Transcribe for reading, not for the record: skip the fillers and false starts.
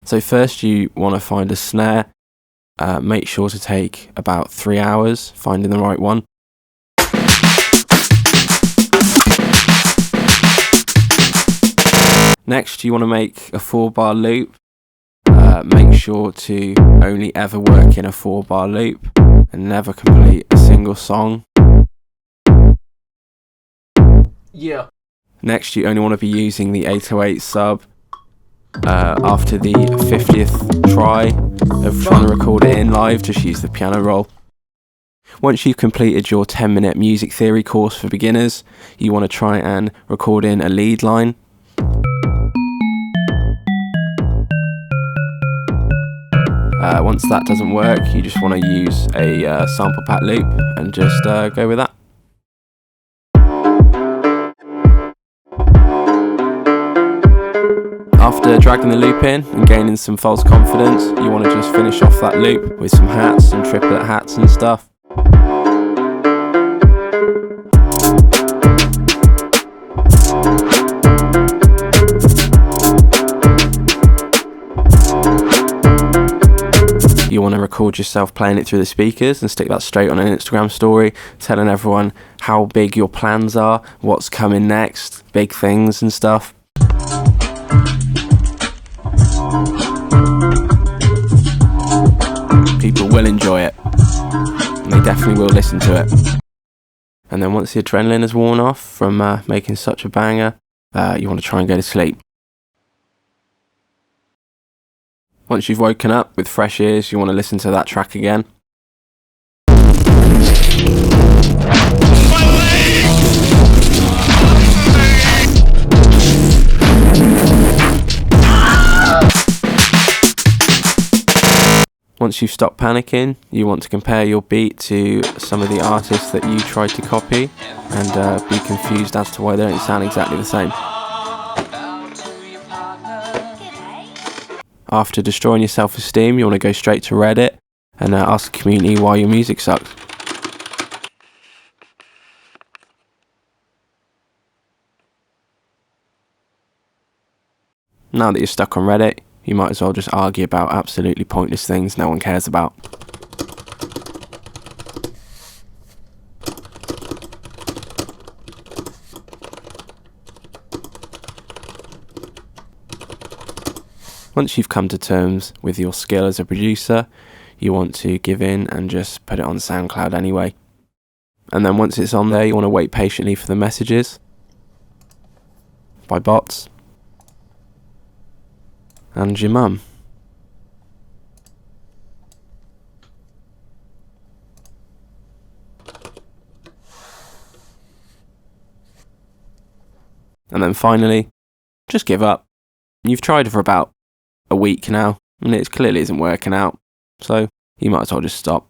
So first you want to find a snare. Make sure to take about 3 hours finding the right one. Next you want to make a 4-bar loop. Make sure to only ever work in a 4-bar loop and never complete a single song. Yeah. Next you only want to be using the 808 sub after the 50th try of trying to record it in live. Just use the piano roll. Once you've completed your 10-minute music theory course for beginners, you want to try and record in a lead line. Once that doesn't work, you just want to use a sample pack loop and just go with that. After dragging the loop in and gaining some false confidence, you want to just finish off that loop with some hats, some triplet hats and stuff. You want to record yourself playing it through the speakers and stick that straight on an Instagram story, telling everyone how big your plans are, what's coming next, big things and stuff. People will enjoy it, and they definitely will listen to it. And then once the adrenaline has worn off from making such a banger, you want to try and go to sleep. Once you've woken up with fresh ears, you want to listen to that track again. Once you've stopped panicking, you want to compare your beat to some of the artists that you tried to copy and be confused as to why they don't sound exactly the same. After destroying your self-esteem, you want to go straight to Reddit and ask the community why your music sucks. Now that you're stuck on Reddit, you might as well just argue about absolutely pointless things no one cares about. Once you've come to terms with your skill as a producer, you want to give in and just put it on SoundCloud anyway. And then once it's on there, you want to wait patiently for the messages by bots and your mum. And then finally, just give up. You've tried for about a week now, and it clearly isn't working out, so you might as well just stop.